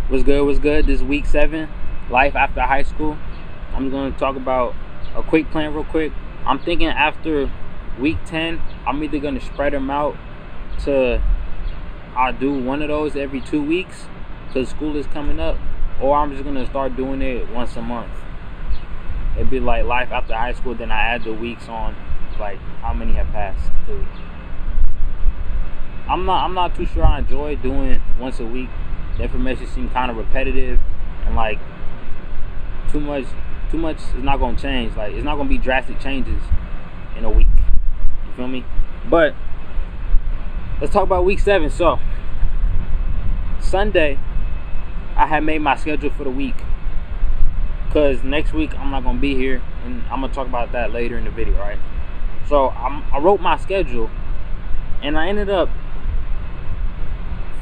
What's good? What's good? This is week 7, life after high school. I'm going to talk about a quick plan real quick. I'm thinking after week 10, I'm either going to spread them out to, I'll do one of those every 2 weeks because school is coming up, or I'm just going to start doing it once a month. It'd be like life after high school, then I add the weeks on, like how many have passed. I'm not too sure I enjoy doing once a week. The information seems kind of repetitive, and like too much is not gonna change. Like it's not gonna be drastic changes in a week. You feel me? But let's talk about week 7. So Sunday, I had made my schedule for the week, cause next week I'm not gonna be here, and I'm gonna talk about that later in the video, right? So I wrote my schedule, and I ended up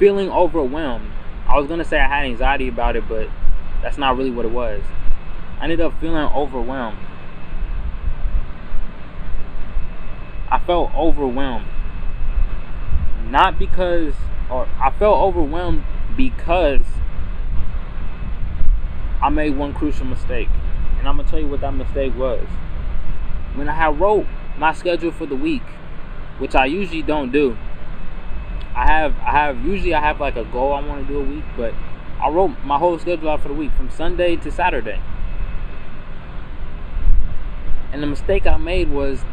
feeling overwhelmed. I was gonna say I had anxiety about it, but that's not really what it was. I ended up feeling overwhelmed. I felt overwhelmed. Not because, or I felt overwhelmed because I made one crucial mistake. And I'm gonna tell you what that mistake was. When I had wrote my schedule for the week, which I usually don't do. Usually I have like a goal I want to do a week, but I wrote my whole schedule out for the week from Sunday to Saturday. And the mistake I made was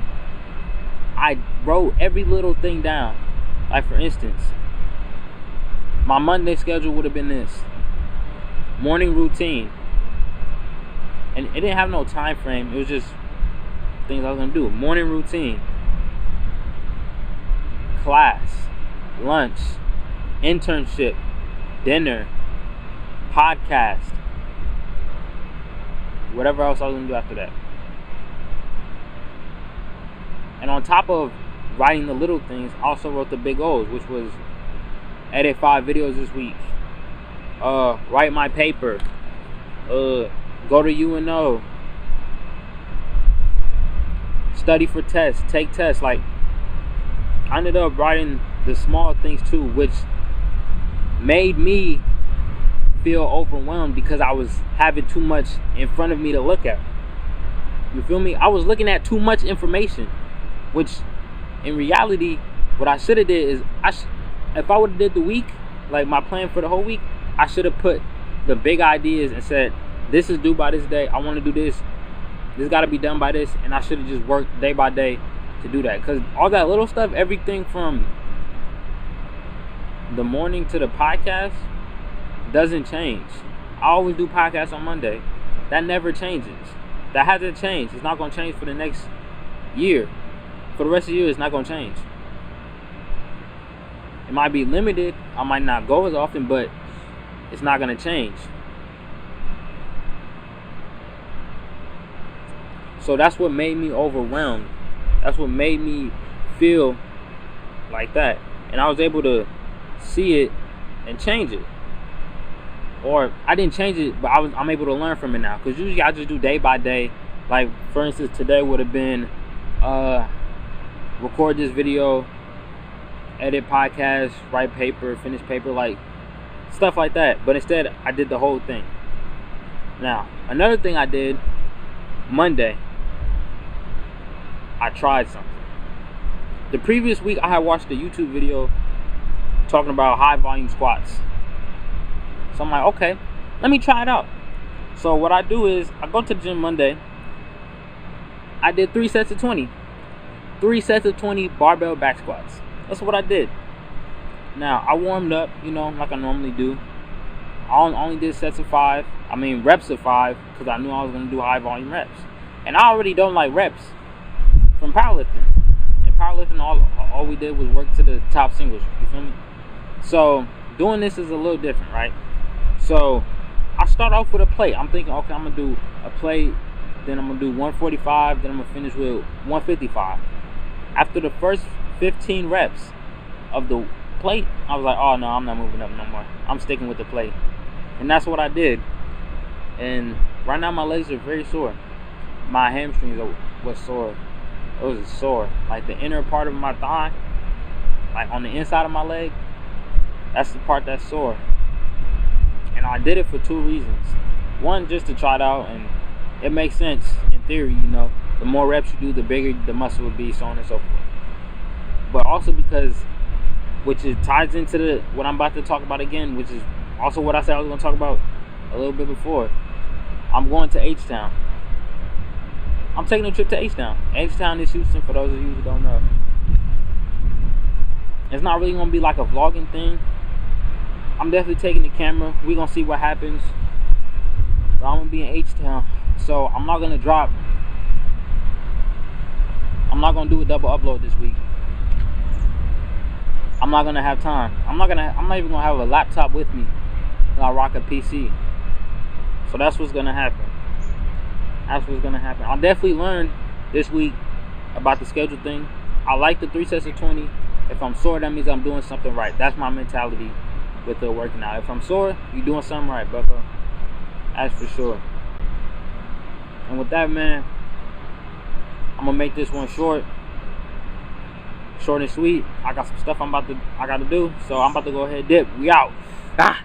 I wrote every little thing down. Like for instance, my Monday schedule would have been this: morning routine. And it didn't have no time frame. It was just things I was gonna do. Morning routine, class, lunch, internship, dinner, podcast, whatever else I was gonna do after that. And on top of writing the little things, I also wrote the big goals, which was edit 5 videos this week, write my paper, go to UNO, study for tests, take tests. Like I ended up writing the small things too, which made me feel overwhelmed because I was having too much in front of me to look at. You feel me? I was looking at too much information, which in reality, what I should have did is if I would have did the week, like my plan for the whole week, I should have put the big ideas and said, this is due by this day. I want to do this. This got to be done by this, and I should have just worked day by day to do that. Because all that little stuff, everything from the morning to the podcast doesn't change. I always do podcasts on Monday. That never changes. That hasn't changed. It's not going to change for the next year. For the rest of the year, it's not going to change. It might be limited. I might not go as often, but it's not going to change. So that's what made me overwhelmed. That's what made me feel like that. And I was able to see it and change it. Or I didn't change it, but I'm able to learn from it now. Because usually I just do day by day. Like for instance, today would have been record this video, edit podcast, write paper, finish paper, like stuff like that. But instead I did the whole thing. Now another thing I did Monday, I tried something. The previous week I had watched a YouTube video talking about high volume squats. So I'm like, okay, let me try it out. So what I do is I go to the gym Monday. I did 3 sets of 20. 3 sets of 20 barbell back squats. That's what I did. Now I warmed up, like I normally do. I only did reps of 5 because I knew I was going to do high volume reps. And I already don't like reps from powerlifting. In powerlifting, all we did was work to the top singles. You feel me? So doing this is a little different, right? So I start off with a plate. I'm thinking, okay, I'm going to do a plate, then I'm going to do 145, then I'm going to finish with 155. After the first 15 reps of the plate, I was like, oh no, I'm not moving up no more. I'm sticking with the plate. And that's what I did. And right now my legs are very sore. My hamstrings was sore. It was sore. Like the inner part of my thigh, like on the inside of my leg, that's the part that's sore. And I did it for 2 reasons. One, just to try it out, and it makes sense in theory, you know. The more reps you do, the bigger the muscle will be, so on and so forth. But also because, which is ties into what I'm about to talk about again, which is also what I said I was going to talk about a little bit before. I'm going to H-Town. I'm taking a trip to H-Town. H-Town is Houston, for those of you who don't know. It's not really going to be like a vlogging thing. I'm definitely taking the camera. We're going to see what happens. But I'm going to be in H-Town. So I'm not going to drop. I'm not going to do a double upload this week. I'm not going to have time. I'm not even going to have a laptop with me. And I'll rock a PC. So that's what's going to happen. That's what's going to happen. I'll definitely learn this week about the schedule thing. I like the 3 sets of 20. If I'm sore, that means I'm doing something right. That's my mentality with the working out. If I'm sore, you're doing something right, bucko. That's for sure. And with that, man, I'm going to make this one short. Short and sweet. I got some stuff I got to do. So I'm about to go ahead and dip. We out. Ah.